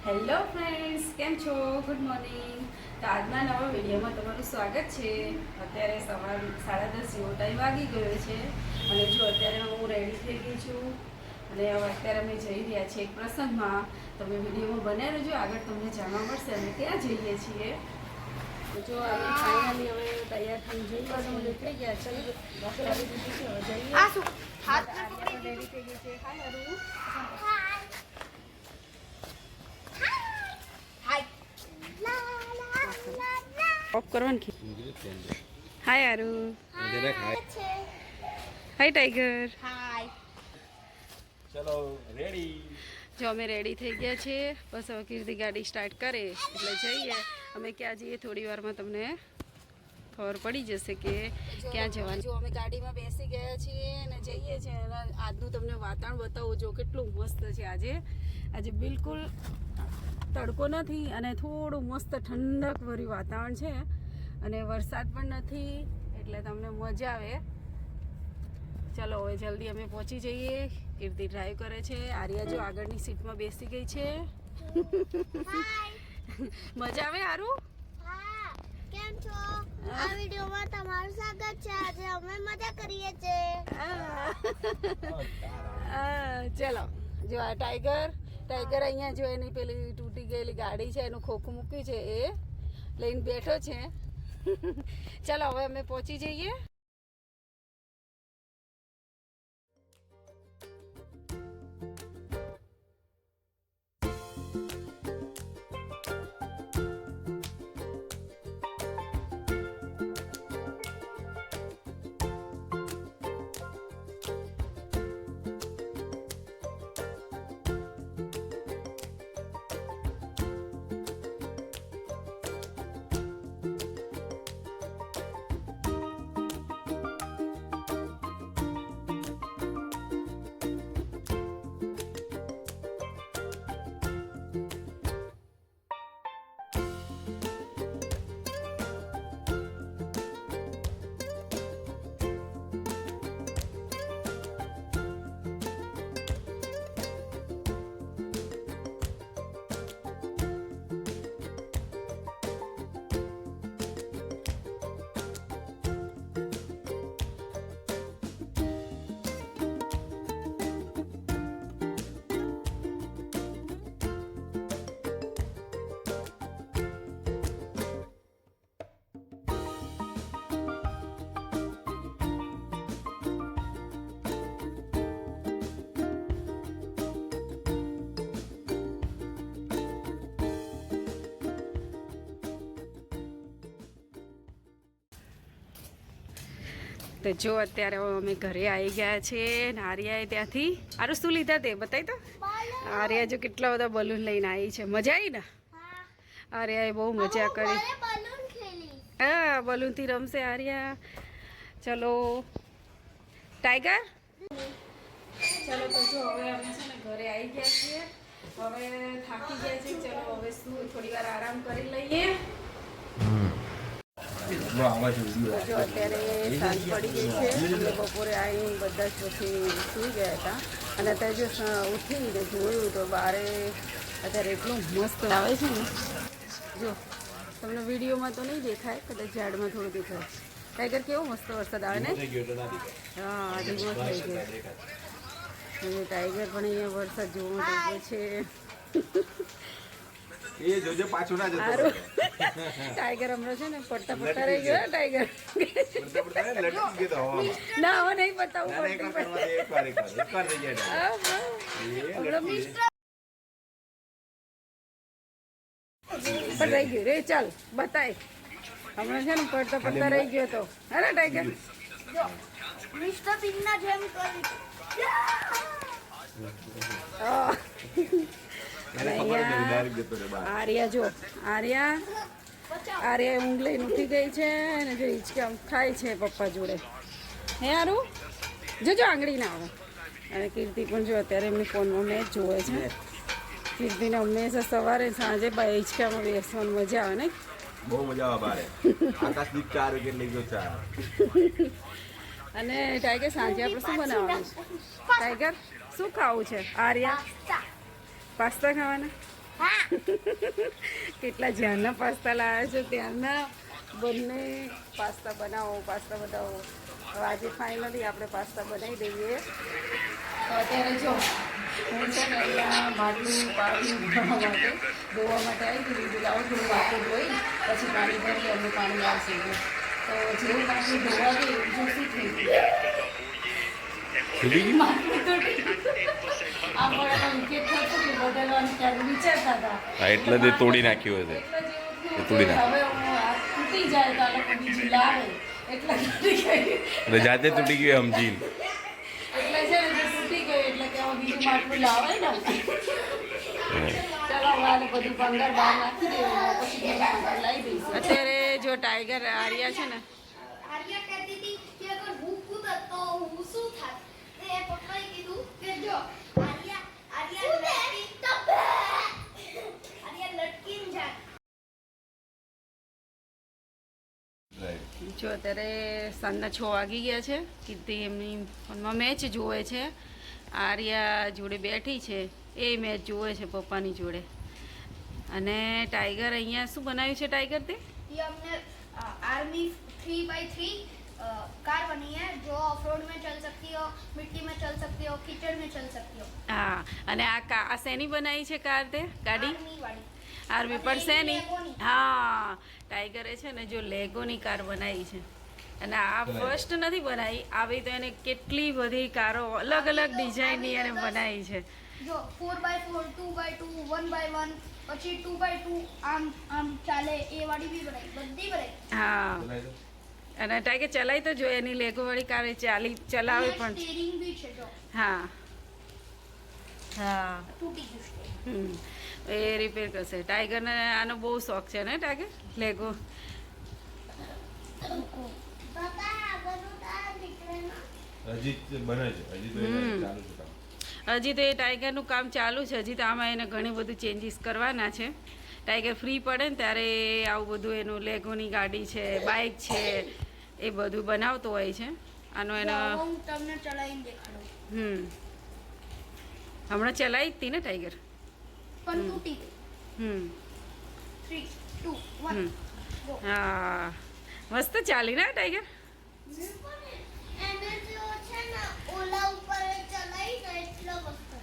Hello friends, કેમ છો? Good morning. તો આજના નવા વિડીયોમાં તમારું સ્વાગત છે. અત્યારે સવાર 10:30 જેવો ટાઈમ વાગી ગયો છે અને જો અત્યારે હું રેડી થઈ ગઈ છું અને હવે અત્યારે અમે જઈ રહ્યા છીએ એક પ્રસંગમાં. તમે વિડીયોમાં બન્યા રહેજો, આગળ તમને જાણવા મળશે અમે ક્યાં જઈએ છીએ. જો અમે ફાઇનલી હવે તૈયાર થઈને જઈએ છીએ. થઈ ગયા છે, કરી દીધી છે, હવે જઈએ. રેડી થઈ ગઈ છે. હાય હરુ. ઓફ કરવાની. હાય આરુ. હાય ટાઈગર. ચલો રેડી. જો અમે રેડી થઈ ગયા છીએ. બસ હવે કીર્તિ ગાડી સ્ટાર્ટ કરે એટલે જઈએ. અમે ક્યાં જઈએ થોડી વારમાં તમને ખબર પડી જશે કે ક્યાં જવાનું. જો અમે ગાડીમાં બેસી ગયા છીએ અને જઈએ છીએ. આજનું તમને વાતાવરણ બતાવું. જો કેટલું મસ્ત છે આજે બિલકુલ તડકો નથી અને થોડું મસ્ત ઠંડક ભર્યું વાતાવરણ છે અને વરસાદ પણ નથી એટલે તમને મજા આવે. ચલો હવે જલ્દી અમે પહોંચી જઈએ. કીર્તિ ડ્રાઈવ કરે છે. આર્યા જો આગળની સીટમાં બેસી ગઈ છે. મજા આવે આરું? કેમ છો? આ વિડિયોમાં તમારું સ્વાગત છે. આજે અમે મજા કરીએ છીએ. ચલો જો આ ટાઈગર અહીંયા જો એની પેલી તૂટી ગયેલી ગાડી છે એનું ખોખું મૂક્યું છે એ લઈને બેઠો છે. ચાલો હવે અમે પહોંચી જઈએ. તો જો અત્યારે અમે ઘરે આવી ગયા છે ને આર્યાએ ત્યાંથી આરું શું લીધા તે બતાવી તો. આર્યા જો કેટલા બધા બલૂન લઈને આવી છે. મજા આવી ને? આર્યાએ બહુ મજા કરી. હા, બલૂનથી રમશે આર્યા. ચલો ટાઈગર. ચલો તો જો હવે અમે છે ને ઘરે આવી ગયા છીએ. હવે થાકી ગયા છીએ. ચલો હવે શું થોડી વાર આરામ કરી લઈએ. જો અત્યારે સાંજ પડી ગઈ છે. અમે બપોરે આવી બધા જ પછી સૂઈ ગયા હતા અને અત્યારે જો ઉઠીને જોયું તો બારે અત્યારે એટલું મસ્ત આવે છે ને. જો તમને વિડીયોમાં તો નહીં દેખાય, કદાચ ઝાડમાં થોડું દેખાય. ટાઈગર કેવો મસ્ત વરસાદ આવે ને. હા, ધીમો થઈ ગયો. ટાઈગર પણ અહીંયા વરસાદ જોવા માંગે છે. એ જોજો પાછું ના જતો. ટાઈગર હમણાં છે ને પડતા રહી ગયો. ટાઈગર લટકી ગયો ના હવે નહીં બતાવું. પણ રહી ગયું રે. ચાલ બતાય. હમણાં છે ને પડતા રહી ગયો તો. હે ટાઈગર? મિસ્ટર બીનના જેમ કરી. આર્યા જો આર્યા ઊંઘ લઈને ઉઠી ગઈ છે અને જો હિંચકા ખાય છે પપ્પા જોડે. હે આરું જોજો આંગળી ના આવે. અને કીર્તિ પણ જો અત્યારે એમની ફોનમાં મેચ જોવે છે. કીર્તિને હંમેશા સવારે સાંજે હિંચકામાં બેસવાની મજા આવે ને. બહુ મજા આવે બારે. આકાશદીપ 4 વિકેટ લઈ ગયો 4. અને ટાઈગર સાંજે આપણે શું બનાવવાનું છે? ટાઈગર શું ખાવું છે? આર્યા પાસ્તા ખાવાના. કેટલા જ્યારના પાસ્તા લાવ્યા છો ત્યારના બંને પાસ્તા બનાવો. હવે આજે ફાઇનલી આપણે પાસ્તા બનાવી દઈએ. તો અત્યારે જો હું છે ને અહીંયા માટલું પાણી ધોવા માટે આવી દીધું. લાવો થોડું માટલું ધોઈ પછી પાણી ભરી અને પાણી આવશે. તો જેવું માટલું ધોવા દે એવું જો શું થઈ ગયું માટલું તૂટી આ મોડાનો વિકેટ થતો કે બદલવાનું ક્યારે વિચારતા હતા. હા, એટલે તે તોડી નાખ્યું હશે. એટલે જેવું તોડી થયું નાખ્યું. હવે હું આ તૂટી જાય તો આ લોકો બીજું લાવે એટલે તૂટી ગયું. એટલે જાતે તૂટી ગયું સમજીને. એટલે છે ને જે તૂટી ગયું એટલે કે હવે બીજું માટલું લાવે ને. ચાલો હવે આને બધું પંદર બહાર નાખી દેવું પછી બીજું પંદર લાવી દઈશું. અત્યારે જો ટાઈગર આર્યા છે ને આર્યા કહેતી હતી કે અગર હું કૂદત તો હું શું થાત. તે પપ્પાએ કીધું કે જો આર્યા લટકીને જાય. જો અત્યારે સાંજના 6 વાગી ગયા છે. કીધી એમની ફોનમાં મેચ જોવે છે. આર્યા જોડે બેઠી છે એ મેચ જોવે છે પપ્પાની જોડે. અને ટાઈગર અહીંયા શું બનાવ્યું છે ટાઈગર તે? ये हमने आर्मी 3x3 कार बनी है जो ऑफ रोड में चल सकती हो, मिट्टी में चल सकती हो, कीचड़ में चल सकती हो. હા અને આ શેની બનાવી છે કાર તે ગાડી? आर्मी वाली. આર્મી પણ શેની? લેગોની. હા ટાઈગરે છે ને જો લેગોની કાર બનાવી છે. અને આ ફર્સ્ટ નથી બનાવી, આવી તો એને કેટલી બધી કારો અલગ અલગ ડિઝાઇનની એને બનાવી છે. जो 4x4, 2x2, 1x1 પછી 2x2 આમ ચાલે એ વાળી બી બનાવી, બધી બનાવી. હા અને ટાઈગર ચલાવી તો જોઈએ એની લેગોવાળી કાર એ ચલાવે પણ છે. સ્ટીરિંગ બી છે જો હા હા તૂટી ગયું steering. એ રિપેર કરશે. ટાઈગરને આનો બહુ શોખ છે ને ટાઈગર લેગો. પપ્પા આ બધું તાર નીકળે ના. હજી જ બને છે, હજી તો એને ચાલુ છે કામ. હજી તો એ ટાઈગરનું કામ ચાલુ છે. હજી તો આમાં એને ઘણી બધું ચેન્જીસ કરવાના છે. ટાઈગર ફ્રી પડે ને ત્યારે આવું બધું એનું લેગોની ગાડી છે, બાઇક છે એ બધું બનાવતો હોય છે. આનો એનો જો હું તમને ચલાવીને દેખાડું. હમણાં ચલાવી જ હતી ને ટાઈગર. પણ તૂટી ગઈ. 3 2 1 ગો. હા મસ્ત ચાલી ને ટાઈગર. એને જો છે ને ઓલા ઉપર ચલાઈ ને એટલો વસ્તુ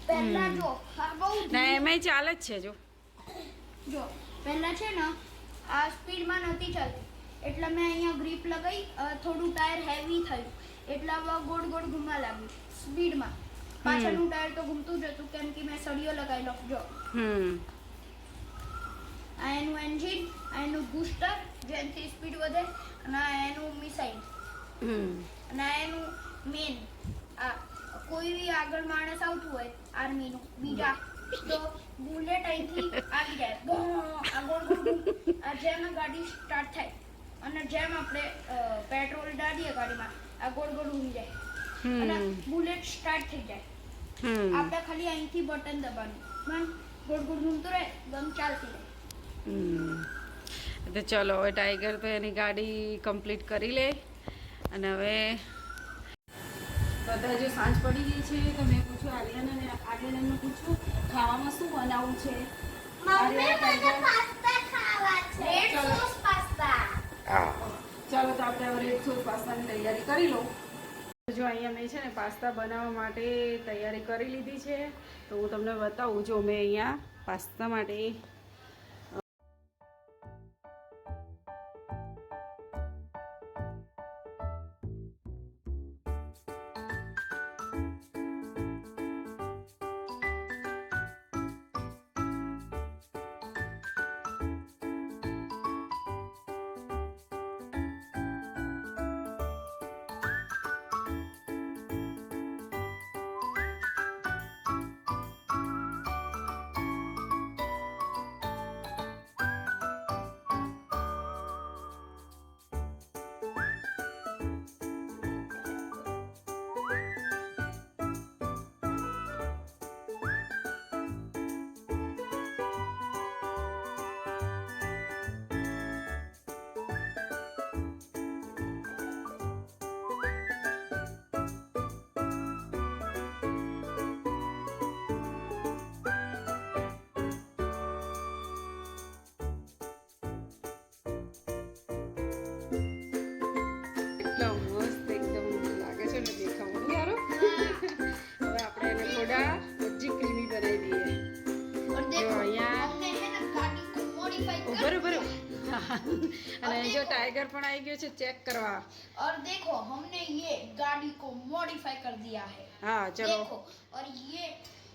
પહેલા જો હા બહુ ના એમાંય ચાલે જ છે જો. જો પહેલા છે ને આ સ્પીડમાં નહોતી ચાલતી એટલે મેં અહીંયા ગ્રીપ લગાવી થોડું ટાયર હેવી થયું એટલે હવે ગોળ ગોળ ઘૂમવા લાગ્યું સ્પીડમાં. પાછળનું ટાયર તો ઘૂમતું જ હતું કેમ કે મેં સળિયો લગાવેલો. જો આ એનું એન્જિન, આ એનું બૂસ્ટર જેનાથી સ્પીડ વધે, અને આ એનું મિસાઇલ, અને આ એનું મેન. આ કોઈ બી આગળ માણસ આવતું હોય આર્મીનું બીજા તો બુલેટ અહીંથી આવી જાય આ ગોળ ગોળ આ જેમ ગાડી સ્ટાર્ટ થાય અને જેમ આપણે પેટ્રોલ ડાળીએ ગાડીમાં આ ગોળ ગોળ ઘૂમી જાય અને બુલેટ સ્ટાર્ટ થઈ જાય. આપણે ખાલી અહીંથી બટન દબાવવાનું પણ ગોળ ગોળ ઘૂમતું રહે, ગમ ચાલતી રહે. તો ચલો હવે ટાઈગર તો એની ગાડી કમ્પ્લીટ કરી લે. અને હવે બધા જો સાંજ પડી ગઈ છે તો મેં પૂછ્યું આર્યનને પૂછ્યું ખાવામાં શું બનાવવું છે. મમ્મી મને પાસ્તા ખાવા છે. Red sauce pasta. હા, ચાલો તો આપણે હવે રેડ સોસ પાસ્તાની તૈયારી કરી લો. જો અહીંયા મેં છે ને પાસ્તા બનાવવા માટે તૈયારી કરી લીધી છે તો હું તમને બતાવું. જો મેં અહીંયા પાસ્તા માટે અને જો ટાइगर પણ આવી ગયો છે चेक करवा। और देखो हमने ये गाड़ी को मॉडिफाई कर दिया है। हाँ चलो देखो और ये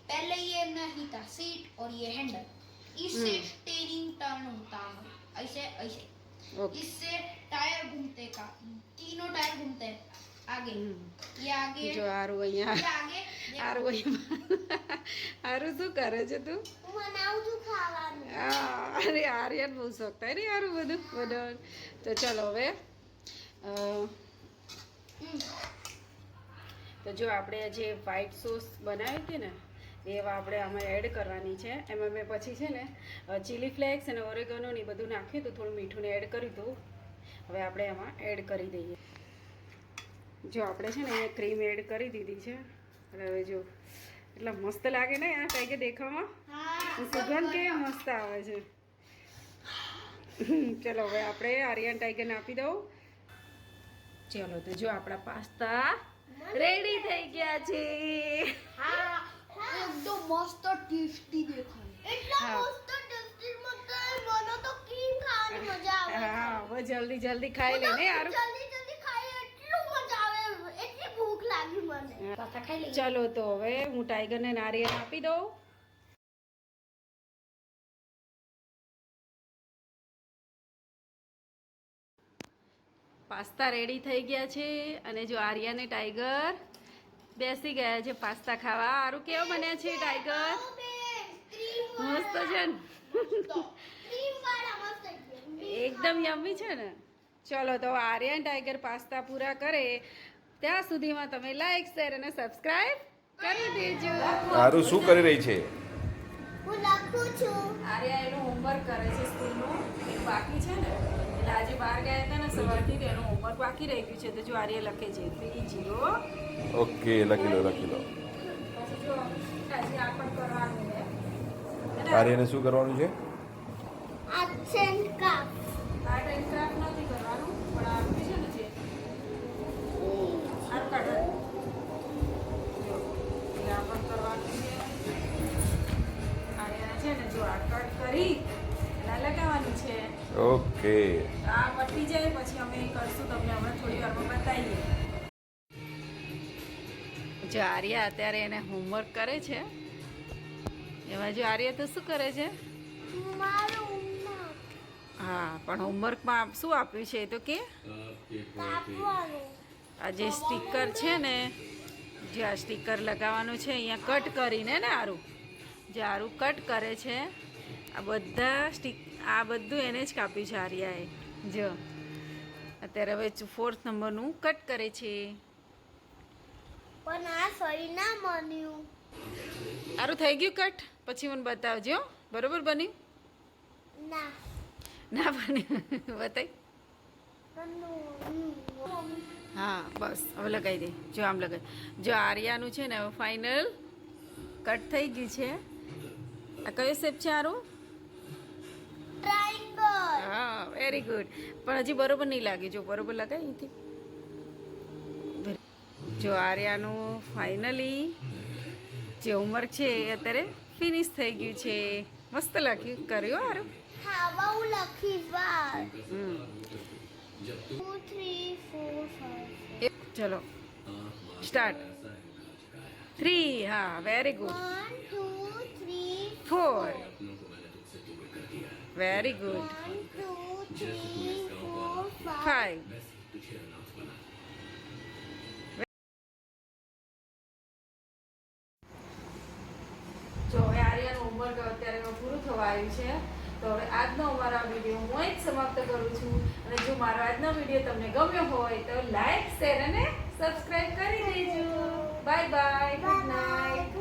पहले ये नहीं था सीट और ये हैंडल, इससे स्टीयरिंग टर्न होता है ऐसे ऐसे, ओके इससे टायर घूमते का, तीनों टायर घूमते हैं आगे, ये आगे, जो आरू અહીંયા ये आगे આરુ આરુ શું કરે છે તું? बनाऊ जो खाવાનું। હા, અરે આર્યન બહુ શોખ થાય ને આરું બધું બનાવવાનું। તો ચલો હવે તો જો આપણે જે વ્હાઈટ સોસ બનાવી હતી ને એ આપણે આમાં એડ કરવાની છે। એમાં મેં પછી છે ને ચીલી ફ્લેક્સ અને ઓરેગનો ને બધું નાખ્યું હતું, થોડું મીઠું ને એડ કર્યું હતું। હવે આપણે આમાં એડ કરી દઈએ। જો આપણે છે ને અહીંયા ક્રીમ એડ કરી દીધી છે અને હવે જો એટલા મસ્ત લાગે ને આ ટાઈગર દેખાવામાં, સુગંધ કેવી મસ્ત આવે છે। ચલો હવે આપણે આર્યન ટાઈગરને આપી દઉં। ચલો તો જો આપણા પાસ્તા રેડી થઈ ગયા છે। हाँ एकदम मस्त टेस्टी देखाय, એટલા हाँ। મસ્ત ટેસ્ટી મત મને તો ક્રીમ ખાવાની મજા આવે। હા હવે જલ્દી જલ્દી ખાઈ લે ને યાર। જલ્દી જલ્દી ખાઈ એટલું મજા આવે, એટલી ભૂખ લાગી મને। પાપા ખાઈ લે। ચલો તો હવે હું ટાઈગરને નારિયેળ આપી દઉં। પાસ્તા રેડી થઈ ગયા છે અને જો આર્યા ને ટાઈગર બેસી ગયા છે પાસ્તા ખાવા। આરું કેવો બન્યા છે ટાઈગર? મસ્ત છે ને? ક્રીમ વાળા મસ્ત છે એકદમ યમ્મી છે ને? ચલો તો આર્યન ટાઈગર પાસ્તા પૂરા કરે ત્યાં સુધીમાં તમે લાઈક શેર અને સબસ્ક્રાઇબ કરી દેજો। આરુ શું કરી રહી છે? હું લખું છું। આર્યા એનું હોમવર્ક કરે છે સ્કૂલનું, એક બાકી છે ને એટલે આજે બહાર ગયા હતા ને સવારથી તો એનું હોમવર્ક બાકી રહી ગયું છે। તો જો આર્યા લખે છે 30 ઓકે લખી લો લખી લો। પછી જો આજે આ પણ કરવાનું છે। આર્યને શું કરવાનું છે? Arts and craft. Art and craft નથી કરવાનું પણ આ છે ને જે આ કાઢવાનું જો એ આ પણ કરવાનું છે। આર્યા છે ને જો આ કટ કરી એના લગાવવાનું છે। ઓકે આ પતી જાય પછી અમે એ કરશું, તમને હમણાં થોડી વારમાં બતાવીએ। જો આર્યા અત્યારે એને હોમવર્ક કરે છે, એમાં જો આર્યા તો શું કરે છે? મારું હા પણ હોમવર્કમાં શું આપ્યું છે એ તો કે કાપવાનું। આ જે સ્ટીકર છે ને, જે આ સ્ટીકર લગાવવાનું છે અહીંયા કટ કરીને ને આરું જે આરું કટ કરે છે આ બધા આ બધું એને જ કાપ્યું છે આર્યાએ। જો અત્યારે હવે 4th નંબરનું કટ કરે છે। પણ આ સહી ના બન્યું। આરું થઈ ગયું કટ? પછી મને બતાવજો બરોબર બન્યું? ના ના બન્યું બતાવી। બન્યું। હા બસ હવે લગાવી દે। જો આમ લગાવી, જો આર્યાનું છે ને હવે ફાઇનલ કટ થઈ ગયું છે। આ કયો શેપ છે આરું? ટ્રાયંગલ। હા વેરી ગુડ, પણ હજી બરોબર નહીં લાગે। જો બરોબર લગાવી અહીંથી। જો આર્યાનું ફાઇનલી જે હોમવર્ક છે એ અત્યારે ફિનિશ થઈ ગયું છે। મસ્ત લખ્યું કર્યું આરું। હા બહુ લખી વાર। હમ 2 3 4 5 ચલો સ્ટાર્ટ 3 હા વેરી ગુડ 1 2 3 4 વેરી ગુડ 1 2 3 4 5 5 જો હવે આર્યનું હોમવર્ક અત્યારે પૂરું થવા આવ્યું છે। તો હવે આજનો અમારો આ વિડીયો હું અહીં જ સમાપ્ત કરું છું। અને જો મારો આજનો વિડીયો તમને ગમ્યો હોય તો લાઈક શેર અને સબસ્ક્રાઇબ કરી દેજો। Bye bye, good night.